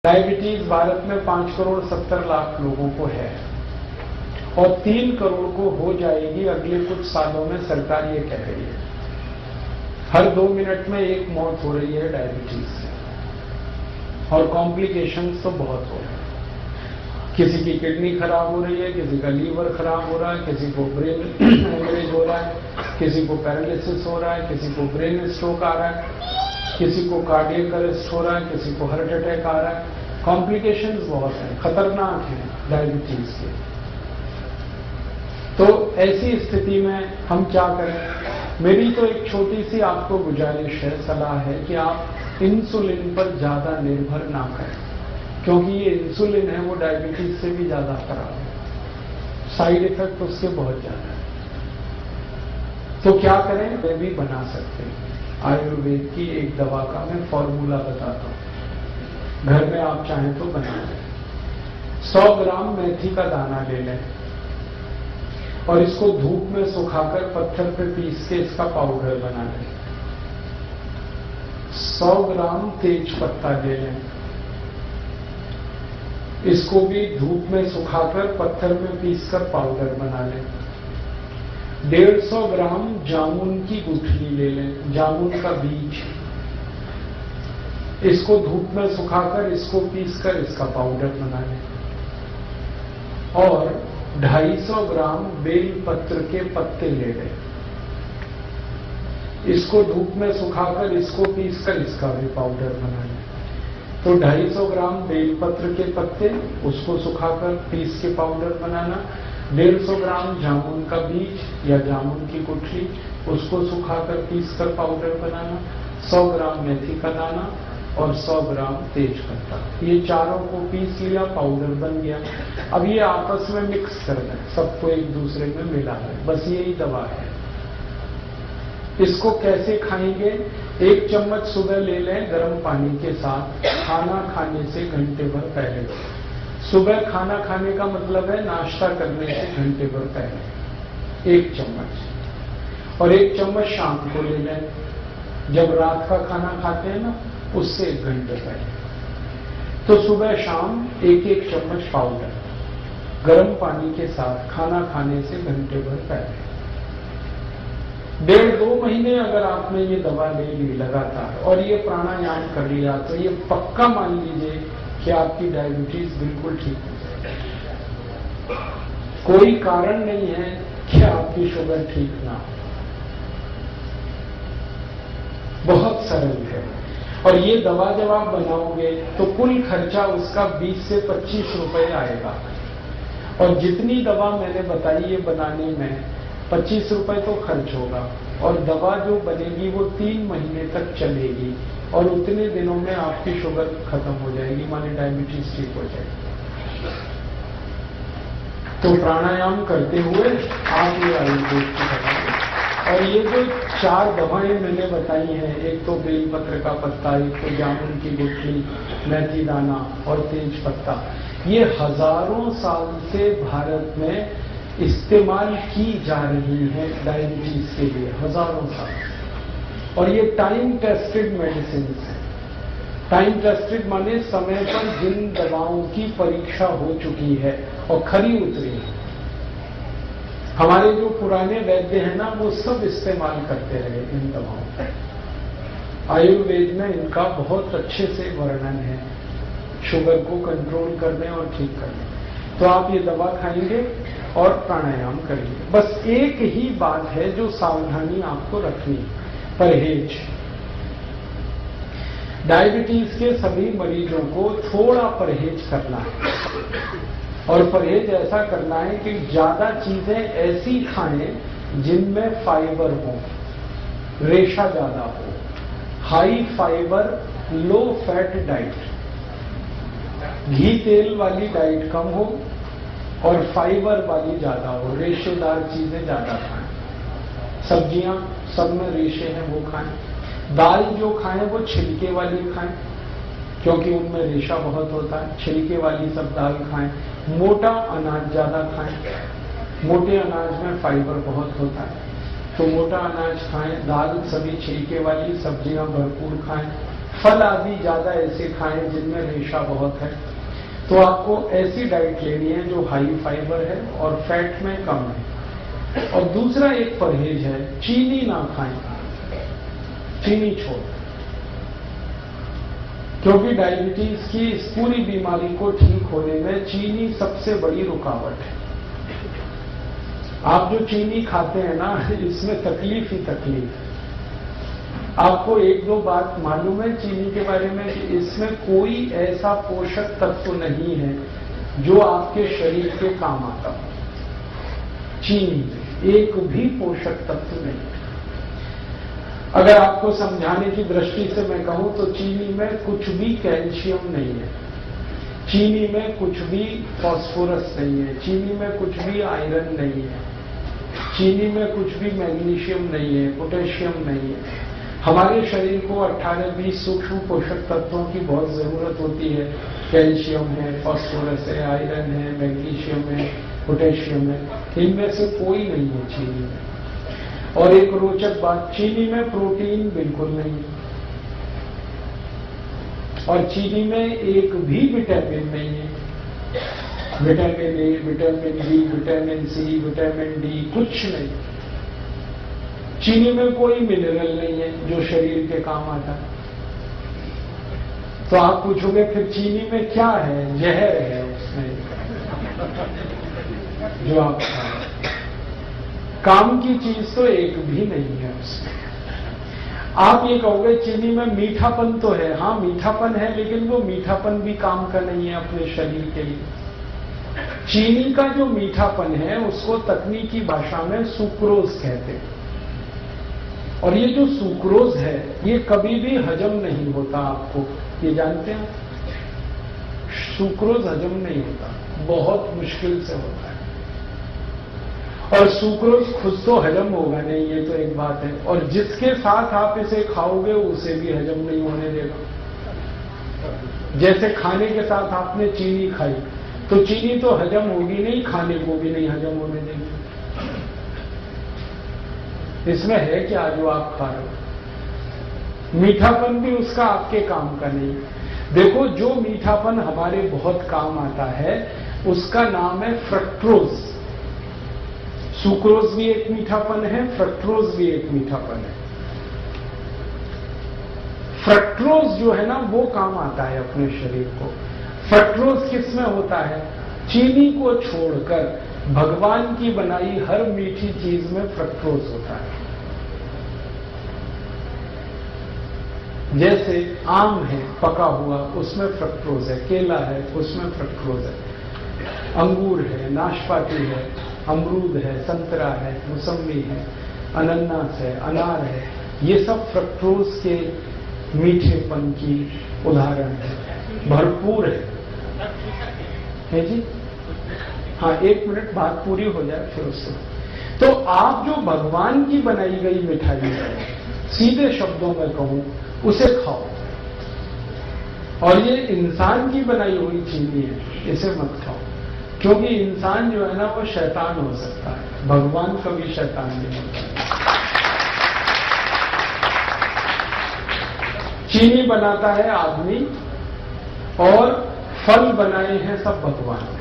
Diabetes Bharat में 5,70,00,000 लोगों को है और 3 करोड़ को हो जाएगी अगले कुछ सालों में, सरकार ये कह रही है। हर 2 मिनट में एक मौत हो रही है डायबिटीज से और कॉम्प्लिकेशंस तो बहुत हो रहे हैं। किसी की किडनी खराब हो रही है, किसी का लीवर खराब हो रहा है, किसी को ब्रेन हेमरेज हो रहा है, किसी को पैरालिसिस हो रहा है, किसी को ब्रेन स्ट्रोक आ रहा है, किसी को कार्डियक अरेस्ट हो रहा है, किसी को हार्ट अटैक आ रहा है। कॉम्प्लिकेशंस बहुत हैं, खतरनाक हैं डायबिटीज के। तो ऐसी स्थिति में हम क्या करें? मेरी तो एक छोटी सी आपको गुजारिश है, सलाह है कि आप इंसुलिन पर ज्यादा निर्भर ना करें, क्योंकि ये इंसुलिन है वो डायबिटीज से भी ज्यादा खराब है, साइड इफेक्ट उसके बहुत ज्यादा है। तो क्या करें? वे भी बना सकते हैं। आयुर्वेद की एक दवा का मैं फॉर्मूला बताता हूं, घर में आप चाहें तो बना लें। 100 ग्राम मेथी का दाना ले लें और इसको धूप में सुखाकर पत्थर पे पीस के इसका पाउडर बना लें। 100 ग्राम तेज पत्ता ले लें, इसको भी धूप में सुखाकर पत्थर में पीसकर पाउडर बना लें। 150 ग्राम जामुन की गुठली ले लें, जामुन का बीज, इसको धूप में सुखाकर इसको पीसकर इसका पाउडर बना लें। और 250 ग्राम बेल पत्र के पत्ते ले लें, इसको धूप में सुखाकर इसको पीसकर इसका भी पाउडर बना लें। तो 250 ग्राम बेल पत्र के पत्ते, उसको सुखाकर पीस के पाउडर बनाना। 150 ग्राम जामुन का बीज या जामुन की गुठली, उसको सुखाकर पीसकर पाउडर बनाना। 100 ग्राम मेथी का दाना और 100 ग्राम तेज पत्ता, ये चारों को पीस लिया, पाउडर बन गया। अब ये आपस में मिक्स कर दें, सबको एक दूसरे में मिला दें, बस यही दवा है। इसको कैसे खाएंगे? 1 चम्मच सुबह ले लें गर्म पानी के साथ, खाना खाने से घंटे भर पहले। सुबह खाना खाने का मतलब है नाश्ता करने से घंटे भर पहले 1 चम्मच, और 1 चम्मच शाम को ले लें, जब रात का खाना खाते हैं ना उससे 1 घंटे पहले। तो सुबह शाम 1-1 चम्मच पाउडर गर्म पानी के साथ खाना खाने से घंटे भर पहले। 1.5-2 महीने अगर आपने ये दवा ले ली लगातार और ये प्राणायाम कर लिया, तो ये पक्का मान लीजिए कि आपकी डायबिटीज बिल्कुल ठीक हो जाएगी। कोई कारण नहीं है कि आपकी शुगर ठीक ना हो, बहुत सरल है। और ये दवा जब आप बनाओगे तो कुल खर्चा उसका 20 से 25 रुपए आएगा, और जितनी दवा मैंने बताई ये बनाने में 25 रुपए तो खर्च होगा, और दवा जो बनेगी वो 3 महीने तक चलेगी, और उतने दिनों में आपकी शुगर खत्म हो जाएगी, माने डायबिटीज ठीक हो जाएगी। तो प्राणायाम करते हुए आप ये आयुर्वेद की दवा, और ये जो 4 दवाएं मैंने बताई हैं, एक तो बेलपत्र का पत्ता, एक तो जामुन की गुठली, मेथी दाना और तेज पत्ता, ये हजारों साल से भारत में इस्तेमाल की जा रही है डायबिटीज के लिए, हजारों साल। और ये टाइम टेस्टेड मेडिसिन है। टाइम टेस्टेड माने समय पर जिन दवाओं की परीक्षा हो चुकी है और खरी उतरी है। हमारे जो पुराने वैद्य हैं ना, वो सब इस्तेमाल करते रहे इन दवाओं का। आयुर्वेद में इनका बहुत अच्छे से वर्णन है, शुगर को कंट्रोल करने और ठीक करने। तो आप ये दवा खाएंगे और प्राणायाम करेंगे। बस एक ही बात है जो सावधानी आपको रखनी है, परहेज। डायबिटीज के सभी मरीजों को थोड़ा परहेज करना है, और परहेज ऐसा करना है कि ज्यादा चीजें ऐसी खाएं जिनमें फाइबर हो, रेशा ज्यादा हो, high fibre low fat diet, घी तेल वाली डाइट कम हो और फाइबर वाली ज्यादा हो, रेशेदार चीजें ज्यादा खाएं। सब्जियां सब में रेशे हैं वो खाएं। दाल जो खाएं वो छिलके वाली खाएं, क्योंकि उनमें रेशा बहुत होता है, छिलके वाली सब दाल खाएं। मोटा अनाज ज्यादा खाएं, मोटे अनाज में फाइबर बहुत होता है, तो मोटा अनाज खाएं। दाल सभी छिलके वाली, सब्जियां भरपूर खाएं, फल आदि ज्यादा ऐसे खाएं जिनमें रेशा बहुत है। तो आपको ऐसी डाइट लेनी है जो हाई फाइबर है और फैट में कम है। और दूसरा एक परहेज है, चीनी ना खाएं, चीनी छोड़, क्योंकि डायबिटीज की इस पूरी बीमारी को ठीक होने में चीनी सबसे बड़ी रुकावट है। आप जो चीनी खाते हैं ना, इसमें तकलीफ ही तकलीफ है। आपको एक दो बात मालूम है चीनी के बारे में कि इसमें कोई ऐसा पोषक तत्व नहीं है जो आपके शरीर के काम आता हो। चीनी में एक भी पोषक तत्व नहीं। अगर आपको समझाने की दृष्टि से मैं कहूं तो चीनी में कुछ भी कैल्शियम नहीं है, चीनी में कुछ भी फास्फोरस नहीं है, चीनी में कुछ भी आयरन नहीं है, चीनी में कुछ भी मैग्नीशियम नहीं है, पोटेशियम नहीं है। हमारे शरीर को 18-20 सूक्ष्म पोषक तत्वों की बहुत जरूरत होती है। कैल्शियम है, फास्फोरस है, आयरन है, मैग्नीशियम है, पोटेशियम है। इनमें से कोई नहीं है चीनी में। और एक रोचक बात, चीनी में प्रोटीन बिल्कुल नहीं है और चीनी में एक भी विटामिन नहीं है। Vitamin A, vitamin B, vitamin C, vitamin D, कुछ नहीं। चीनी में कोई मिनरल नहीं है जो शरीर के काम आता है। तो आप पूछोगे फिर चीनी में क्या है? जहर है उसमें जो आप खाएं। काम की चीज तो एक भी नहीं है उसमें। आप ये कहोगे चीनी में मीठापन तो है। हाँ, मीठापन है, लेकिन वो मीठापन भी काम का नहीं है अपने शरीर के लिए। चीनी का जो मीठापन है उसको तकनीकी भाषा में सुक्रोज कहते हैं। और ये जो सुक्रोज है ये कभी भी हजम नहीं होता। आपको ये जानते हैं, सुक्रोज हजम नहीं होता, बहुत मुश्किल से होता है। और सुक्रोज खुद तो हजम होगा नहीं, ये तो एक बात है। और जिसके साथ आप इसे खाओगे उसे भी हजम नहीं होने देगा। जैसे खाने के साथ आपने चीनी खाई तो चीनी तो हजम होगी नहीं, खाने को भी नहीं हजम होने देगी। इसमें है क्या जो आप खा रहे हो? मीठापन भी उसका आपके काम का नहीं। देखो, जो मीठापन हमारे बहुत काम आता है उसका नाम है फ्रक्टोज। सुक्रोज भी एक मीठापन है, फ्रक्टोज भी एक मीठापन है। फ्रक्टोज जो है ना वो काम आता है अपने शरीर को। फ्रक्टोज किसमें होता है? चीनी को छोड़कर भगवान की बनाई हर मीठी चीज में फ्रक्टोज होता है। जैसे आम है पका हुआ, उसमें फ्रक्टोज है। केला है, उसमें फ्रक्टोज है। अंगूर है, नाशपाती है, अमरूद है, संतरा है, मौसम्बी है, अनानास है, अनार है। ये सब फ्रक्टोज के मीठेपन की उदाहरण है, भरपूर है जी। हाँ, 1 मिनट बात पूरी हो जाए फिर उससे। तो आप जो भगवान की बनाई गई मिठाई है, सीधे शब्दों में कहूं, उसे खाओ। और ये इंसान की बनाई हुई चीनी है, इसे मत खाओ। क्योंकि इंसान जो है ना वो शैतान हो सकता है, भगवान कभी शैतान नहीं होता। चीनी बनाता है आदमी और फल बनाए हैं सब भगवान ने।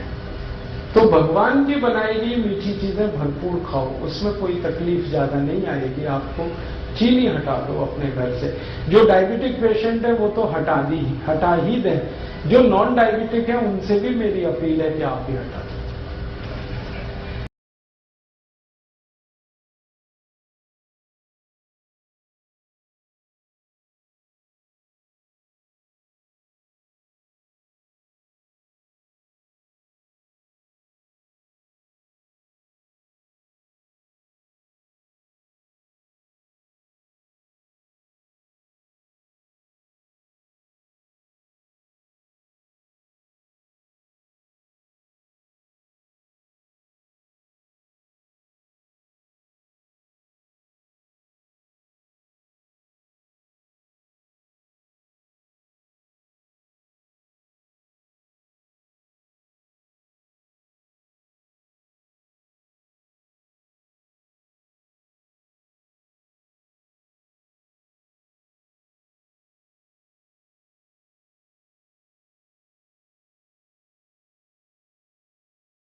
तो भगवान की बनाई गई मीठी चीजें भरपूर खाओ, उसमें कोई तकलीफ ज्यादा नहीं आएगी आपको। चीनी हटा दो अपने घर से। जो डायबिटिक पेशेंट है वो तो हटा ही दें। जो नॉन डायबिटिक है उनसे भी मेरी अपील है कि आप भी हटा दो।